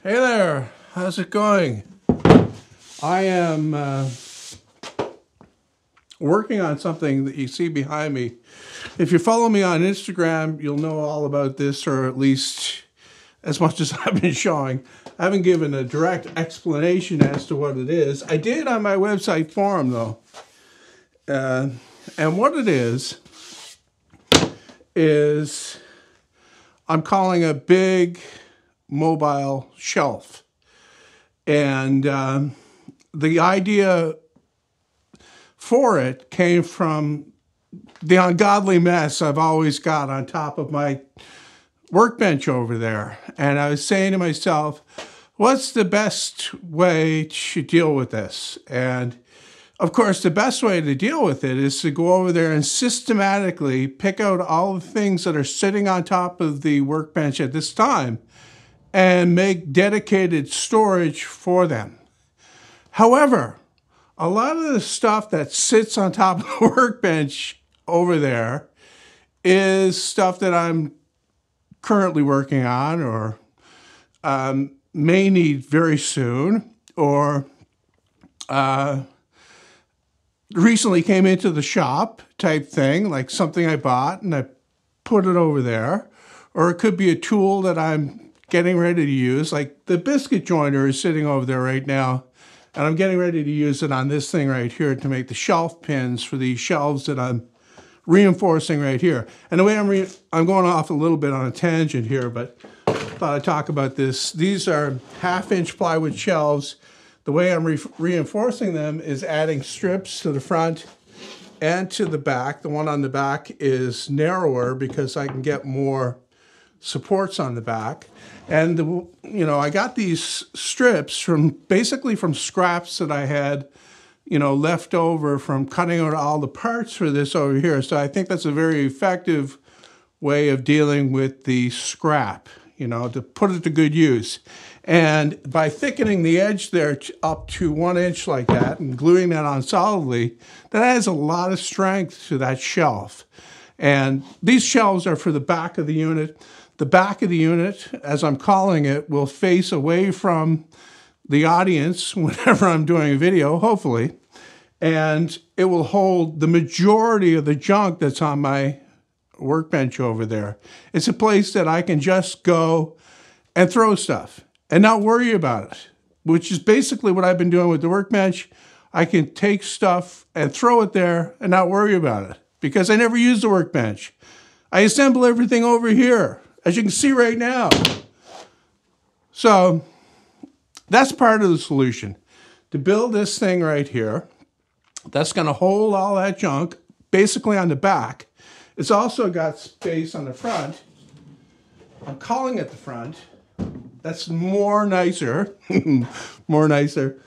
Hey there, how's it going? I am working on something that you see behind me. If you follow me on Instagram, you'll know all about this, or at least as much as I've been showing. I haven't given a direct explanation as to what it is. I did on my website forum though. And what it is I'm calling a big mobile shelf. And the idea for it came from the ungodly mess I've always got on top of my workbench over there. And I was saying to myself, what's the best way to deal with this? And of course, the best way to deal with it is to go over there and systematically pick out all the things that are sitting on top of the workbench at this time and make dedicated storage for them. However, a lot of the stuff that sits on top of the workbench over there is stuff that I'm currently working on or may need very soon, or recently came into the shop type thing, like something I bought and I put it over there. Or it could be a tool that I'm getting ready to use, like the biscuit joiner is sitting over there right now, and I'm getting ready to use it on this thing right here to make the shelf pins for these shelves that I'm reinforcing right here. And the way I'm going off a little bit on a tangent here, but I thought I'd talk about this. These are 1/2-inch plywood shelves. The way I'm reinforcing them is adding strips to the front and to the back. The one on the back is narrower because I can get more supports on the back. And I got these strips basically from scraps that I had, left over from cutting out all the parts for this over here. So I think that's a very effective way of dealing with the scrap, to put it to good use. And by thickening the edge there up to 1 inch like that and gluing that on solidly, that adds a lot of strength to that shelf. And these shelves are for the back of the unit. The back of the unit, as I'm calling it, will face away from the audience whenever I'm doing a video, hopefully. And it will hold the majority of the junk that's on my workbench over there. It's a place that I can just go and throw stuff and not worry about it, which is basically what I've been doing with the workbench. I can take stuff and throw it there and not worry about it because I never use the workbench. I assemble everything over here, as you can see right now. So that's part of the solution. To build this thing right here, that's going to hold all that junk basically on the back. It's also got space on the front. I'm calling it the front. That's more nicer, more nicer,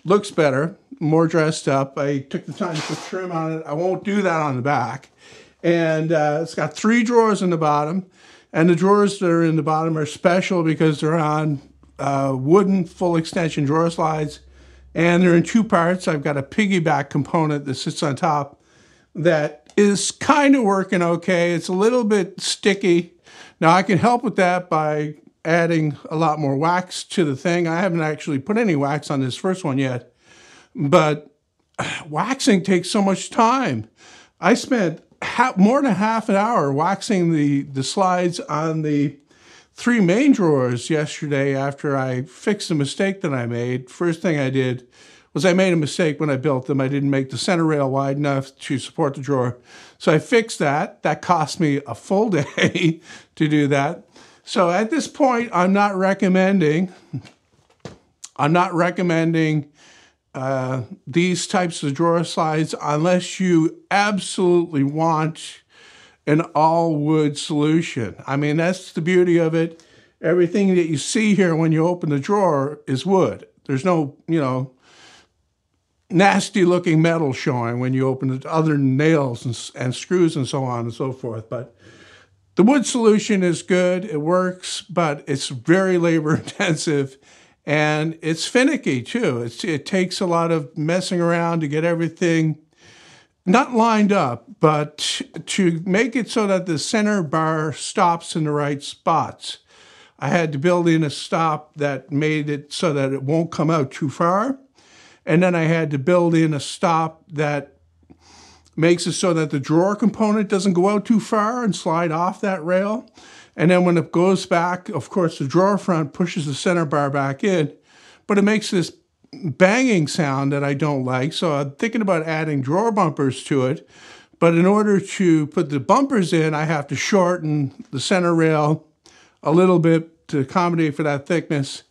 looks better, more dressed up. I took the time to put trim on it. I won't do that on the back. And it's got 3 drawers in the bottom. And the drawers that are in the bottom are special because they're on wooden full extension drawer slides. And they're in 2 parts. I've got a piggyback component that sits on top that is kind of working okay. It's a little bit sticky. Now I can help with that by adding a lot more wax to the thing. I haven't actually put any wax on this first one yet, but waxing takes so much time. I spent more than half an hour waxing the slides on the 3 main drawers yesterday after I fixed the mistake that I made. First thing I did was I made a mistake when I built them. I didn't make the center rail wide enough to support the drawer. So I fixed that. That cost me a full day to do that. So at this point, I'm not recommending these types of drawer slides unless you absolutely want an all-wood solution. I mean, that's the beauty of it. Everything that you see here when you open the drawer is wood. There's no, nasty-looking metal showing when you open it, other than nails and screws and so on and so forth. But the wood solution is good. It works, but it's very labor-intensive. And it's finicky, too. It takes a lot of messing around to get everything not lined up, but to make it so that the center bar stops in the right spots. I had to build in a stop that made it so that it won't come out too far. And then I had to build in a stop that makes it so that the drawer component doesn't go out too far and slide off that rail. And then when it goes back, of course, the drawer front pushes the center bar back in, but it makes this banging sound that I don't like. So I'm thinking about adding drawer bumpers to it. But in order to put the bumpers in, I have to shorten the center rail a little bit to accommodate for that thickness.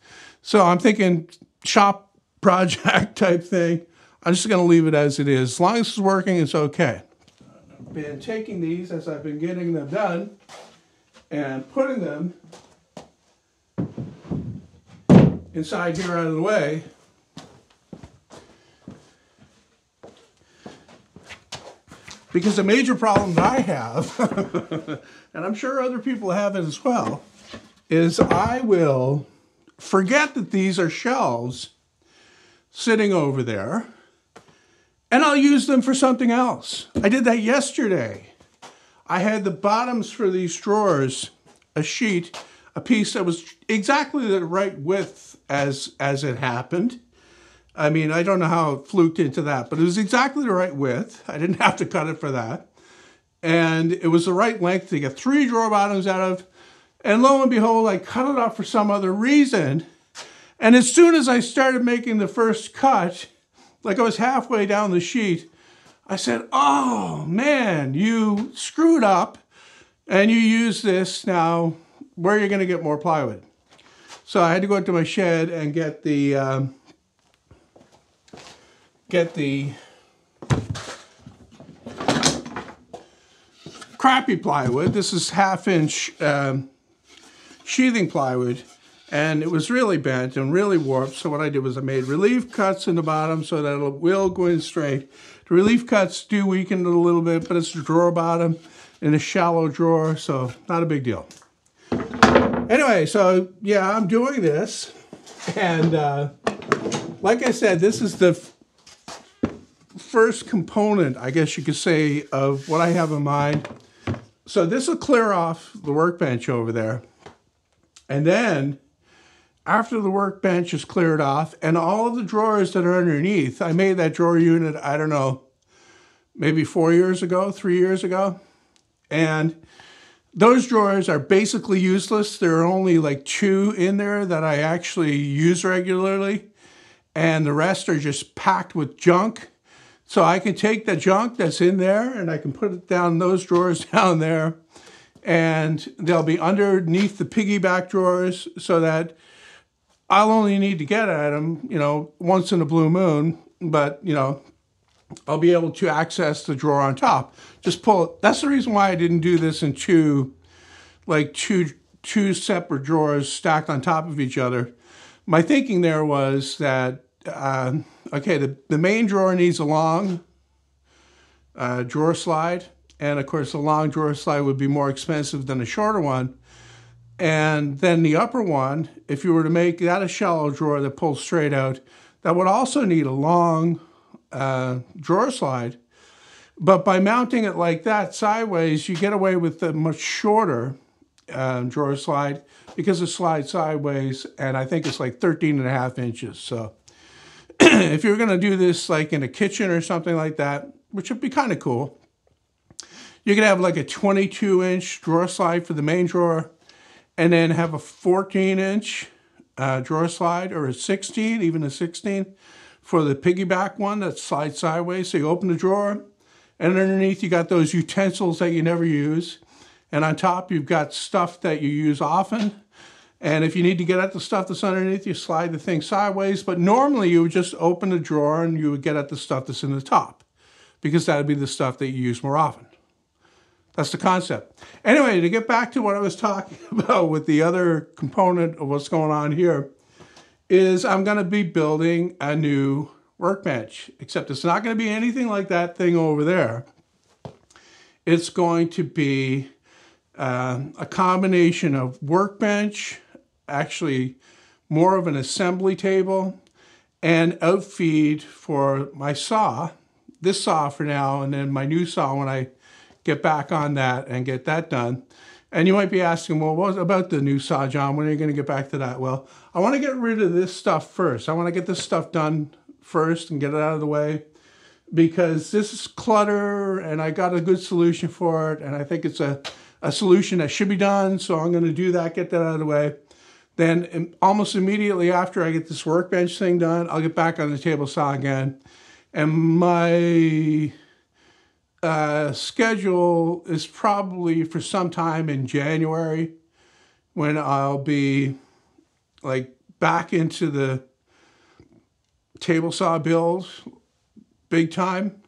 So I'm thinking shop project type thing. I'm just going to leave it as it is. As long as it's working, it's okay. I've been taking these as I've been getting them done and putting them inside here out of the way. Because the major problem that I have, and I'm sure other people have it as well, is I will forget that these are shelves sitting over there, and I'll use them for something else. I did that yesterday. I had the bottoms for these drawers, a piece that was exactly the right width as it happened. I mean, I don't know how it fluked into that, but it was exactly the right width. I didn't have to cut it for that. And it was the right length to get 3 drawer bottoms out of. And lo and behold, I cut it off for some other reason. And as soon as I started making the first cut, like I was halfway down the sheet, I said, oh man, you screwed up and you use this now. Where are you going to get more plywood? So I had to go into my shed and get the crappy plywood. This is 1/2-inch sheathing plywood, and it was really bent and really warped. So what I did was I made relief cuts in the bottom so that it will go in straight. The relief cuts do weaken it a little bit, but it's a drawer bottom in a shallow drawer, so not a big deal. Anyway, so yeah, I'm doing this, and like I said, this is the first component, I guess you could say, of what I have in mind. So this will clear off the workbench over there. And then after the workbench is cleared off and all of the drawers that are underneath, I made that drawer unit, I don't know, maybe 4 years ago, 3 years ago. And those drawers are basically useless. There are only like 2 in there that I actually use regularly. And the rest are just packed with junk. So I can take the junk that's in there and I can put it down those drawers down there, and they'll be underneath the piggyback drawers so that I'll only need to get at them, you know, once in a blue moon, but, you know, I'll be able to access the drawer on top. Just pull it. That's the reason why I didn't do this in two separate drawers stacked on top of each other. My thinking there was that okay, the main drawer needs a long drawer slide. And of course, a long drawer slide would be more expensive than a shorter one. And then the upper one, if you were to make that a shallow drawer that pulls straight out, that would also need a long drawer slide. But by mounting it like that sideways, you get away with a much shorter drawer slide because it slides sideways, and I think it's like 13.5 inches. So if you're going to do this like in a kitchen or something like that, which would be kind of cool, you could have like a 22-inch drawer slide for the main drawer and then have a 14-inch drawer slide, or a 16, even a 16, for the piggyback one that slides sideways. So you open the drawer, and underneath you got those utensils that you never use. And on top you've got stuff that you use often. And if you need to get at the stuff that's underneath, you slide the thing sideways. But normally you would just open the drawer and you would get at the stuff that's in the top, because that would be the stuff that you use more often. That's the concept. Anyway, to get back to what I was talking about with the other component of what's going on here, is I'm going to be building a new workbench, except it's not going to be anything like that thing over there. It's going to be a combination of workbench, actually more of an assembly table, and outfeed for my saw. This saw for now, and then my new saw when I get back on that and get that done. And you might be asking, well, what about the new saw, John? When are you going to get back to that? Well, I want to get rid of this stuff first. I want to get this stuff done first and get it out of the way, because this is clutter and I got a good solution for it. And I think it's a solution that should be done. So I'm going to do that, get that out of the way. Then almost immediately after I get this workbench thing done, I'll get back on the table saw again. And my schedule is probably for some time in January, when I'll be like back into the table saw build big time.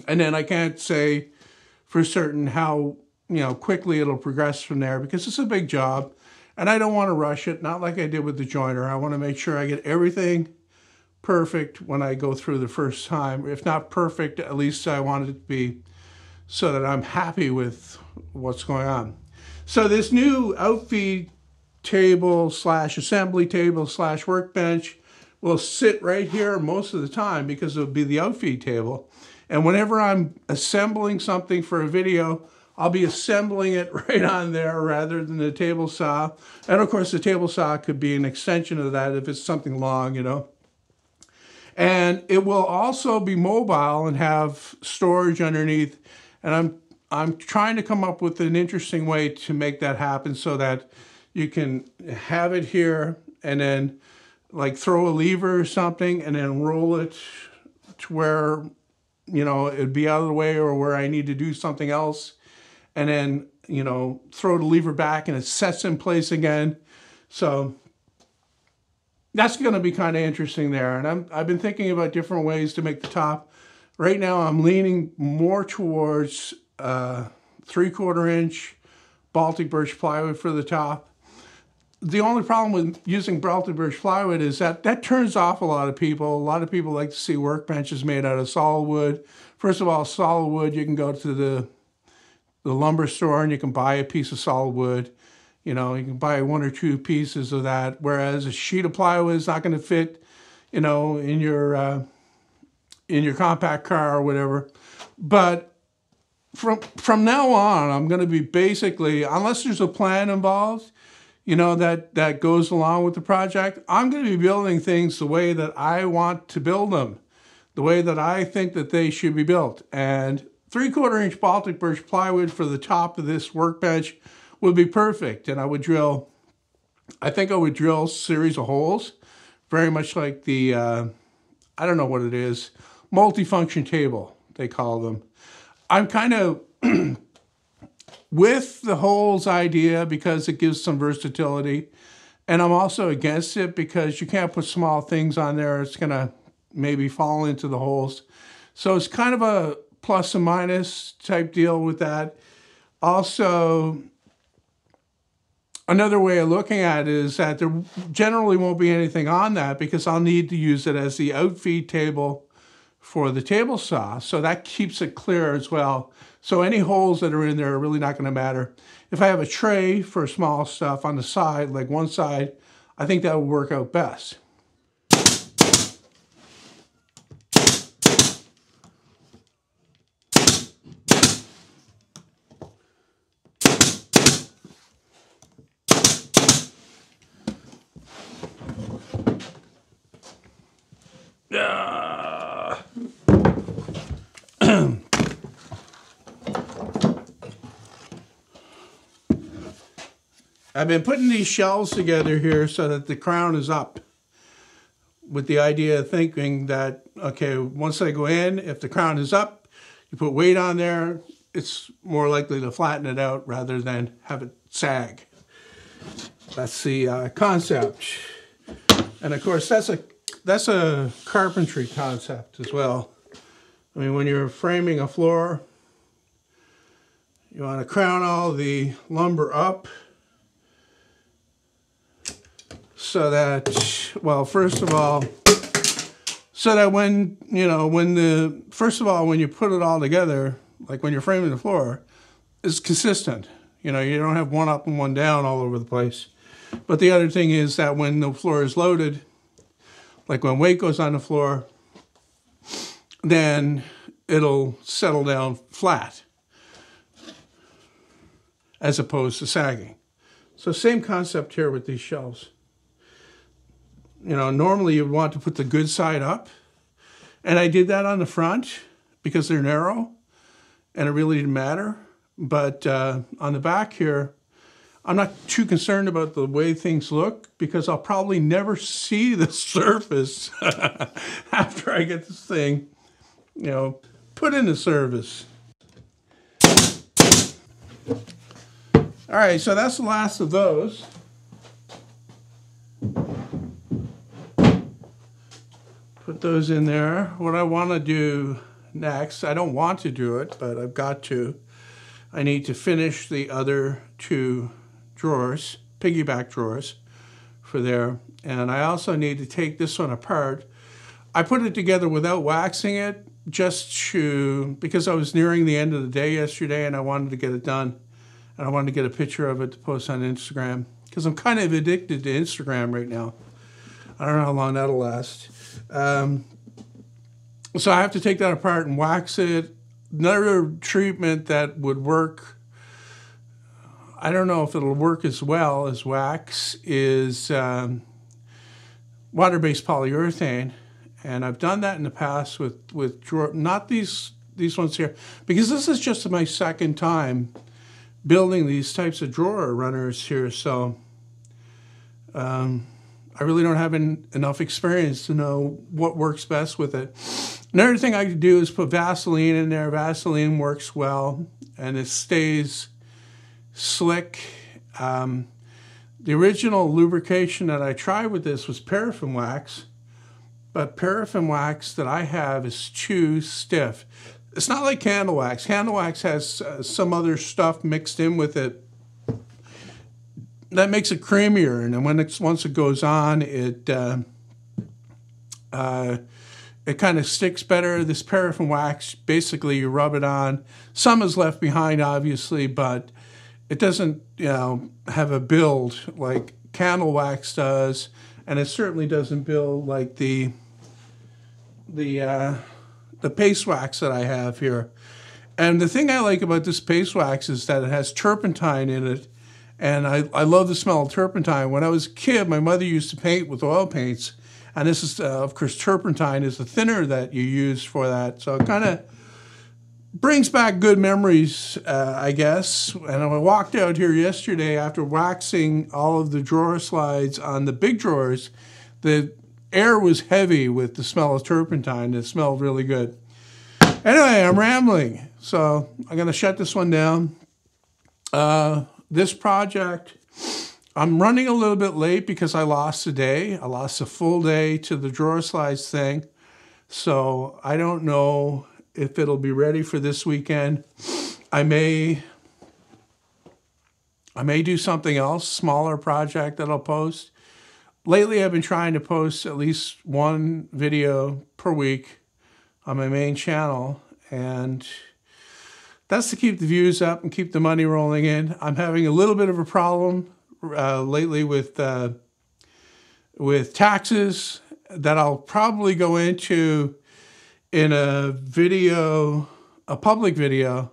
And then I can't say for certain how, quickly it'll progress from there, because it's a big job and I don't want to rush it. Not like I did with the jointer. I want to make sure I get everything perfect when I go through the first time. If not perfect, at least I want it to be so that I'm happy with what's going on. So this new outfeed table / assembly table / workbench will sit right here most of the time, because it'll be the outfeed table. And whenever I'm assembling something for a video, I'll be assembling it right on there rather than the table saw. And of course the table saw could be an extension of that if it's something long, And it will also be mobile and have storage underneath. And I'm trying to come up with an interesting way to make that happen, so that you can have it here and then like throw a lever or something and then roll it to where, it'd be out of the way, or where I need to do something else. And then, throw the lever back and it sets in place again. So that's going to be kind of interesting there. And I've been thinking about different ways to make the top. Right now I'm leaning more towards 3/4 inch Baltic birch plywood for the top. The only problem with using Baltic birch plywood is that turns off a lot of people. A lot of people like to see workbenches made out of solid wood. First of all, solid wood, you can go to the lumber store and you can buy a piece of solid wood. You can buy 1 or 2 pieces of that, whereas a sheet of plywood is not going to fit, in your compact car or whatever. But from now on, I'm going to be basically, unless there's a plan involved, that goes along with the project, I'm going to be building things the way that I want to build them, the way that I think that they should be built. And 3/4 inch Baltic birch plywood for the top of this workbench would be perfect. And I would drill a series of holes, very much like the, I don't know what it is, multifunction table, they call them. I'm kind of with the holes idea because it gives some versatility. And I'm also against it because you can't put small things on there. It's going to maybe fall into the holes. So it's kind of a plus and minus type deal with that. Also, another way of looking at it is that there generally won't be anything on that, because I'll need to use it as the outfeed table for the table saw. So that keeps it clear as well. So any holes that are in there are really not going to matter. If I have a tray for small stuff on the side, like one side, I think that would work out best. I've been putting these shelves together here so that the crown is up, with the idea of thinking that, okay, once I go in, if the crown is up, you put weight on there, it's more likely to flatten it out rather than have it sag. That's the concept. And of course, that's a carpentry concept as well. I mean, when you're framing a floor, you want to crown all the lumber up, so that, well, first of all, so that when you put it all together, like when you're framing the floor, it's consistent. You don't have one up and one down all over the place. But the other thing is that when the floor is loaded, like when weight goes on the floor, then it'll settle down flat. as opposed to sagging. So same concept here with these shelves. You know, normally you want to put the good side up, and I did that on the front because they're narrow and it really didn't matter. But on the back here, I'm not too concerned about the way things look because I'll probably never see the surface after I get this thing, you know, put into service. All right, so that's the last of those. Put those in there. What I want to do next, I don't want to do it, but I've got to. I need to finish the other two drawers, piggyback drawers for there. And I also need to take this one apart. I put it together without waxing it just because I was nearing the end of the day yesterday and I wanted to get it done. And I wanted to get a picture of it to post on Instagram because I'm kind of addicted to Instagram right now. I don't know how long that'll last. So I have to take that apart and wax it. Another treatment that would work, I don't know if it'll work as well as wax, is water-based polyurethane. And I've done that in the past with drawer, not these ones here, because this is just my second time building these types of drawer runners here. So I really don't have enough experience to know what works best with it. Another thing I could do is put Vaseline in there. Vaseline works well, and it stays slick. The original lubrication that I tried with this was paraffin wax, but paraffin wax that I have is too stiff. It's not like candle wax. Candle wax has some other stuff mixed in with it that makes it creamier, and then once it goes on, it kind of sticks better. This paraffin wax, basically you rub it on. Some is left behind, obviously, but it doesn't, you know, have a build like candle wax does, and it certainly doesn't build like the paste wax that I have here. And the thing I like about this paste wax is that it has turpentine in it, and I love the smell of turpentine. When I was a kid, my mother used to paint with oil paints, and this is, of course, turpentine is the thinner that you use for that. So it kind of brings back good memories, I guess. And I walked out here yesterday after waxing all of the drawer slides on the big drawers. The air was heavy with the smell of turpentine. It smelled really good. Anyway, I'm rambling, so I'm going to shut this one down. This project, I'm running a little bit late because I lost a day. I lost a full day to the drawer slides thing. So I don't know if it'll be ready for this weekend. I may do something else, smaller project that I'll post. Lately, I've been trying to post at least one video per week on my main channel, and that's to keep the views up and keep the money rolling in. I'm having a little bit of a problem lately with taxes that I'll probably go into in a video, a public video,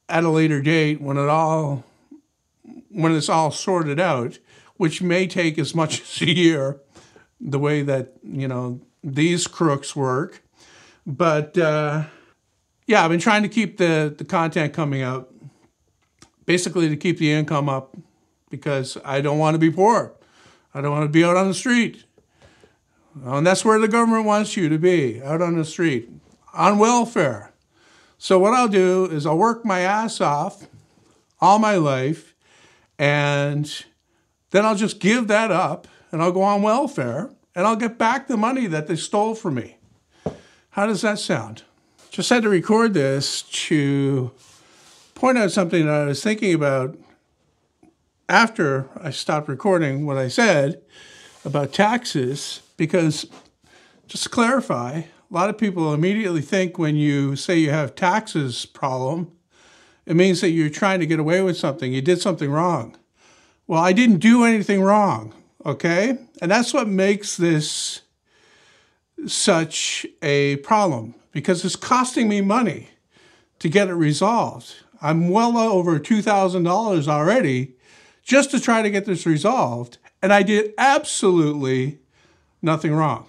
at a later date when it's all sorted out, which may take as much as a year, the way that, you know, these crooks work. But yeah, I've been trying to keep the content coming out, basically to keep the income up, because I don't want to be poor. I don't want to be out on the street. And that's where the government wants you to be, out on the street, on welfare. So what I'll do is I'll work my ass off all my life, and then I'll just give that up, and I'll go on welfare, and I'll get back the money that they stole from me. How does that sound? Just had to record this to point out something that I was thinking about after I stopped recording what I said about taxes, because just to clarify, a lot of people immediately think when you say you have taxes problem, it means that you're trying to get away with something. You did something wrong. Well, I didn't do anything wrong, okay? And that's what makes this such a problem, because it's costing me money to get it resolved. I'm well over $2,000 already just to try to get this resolved. And I did absolutely nothing wrong.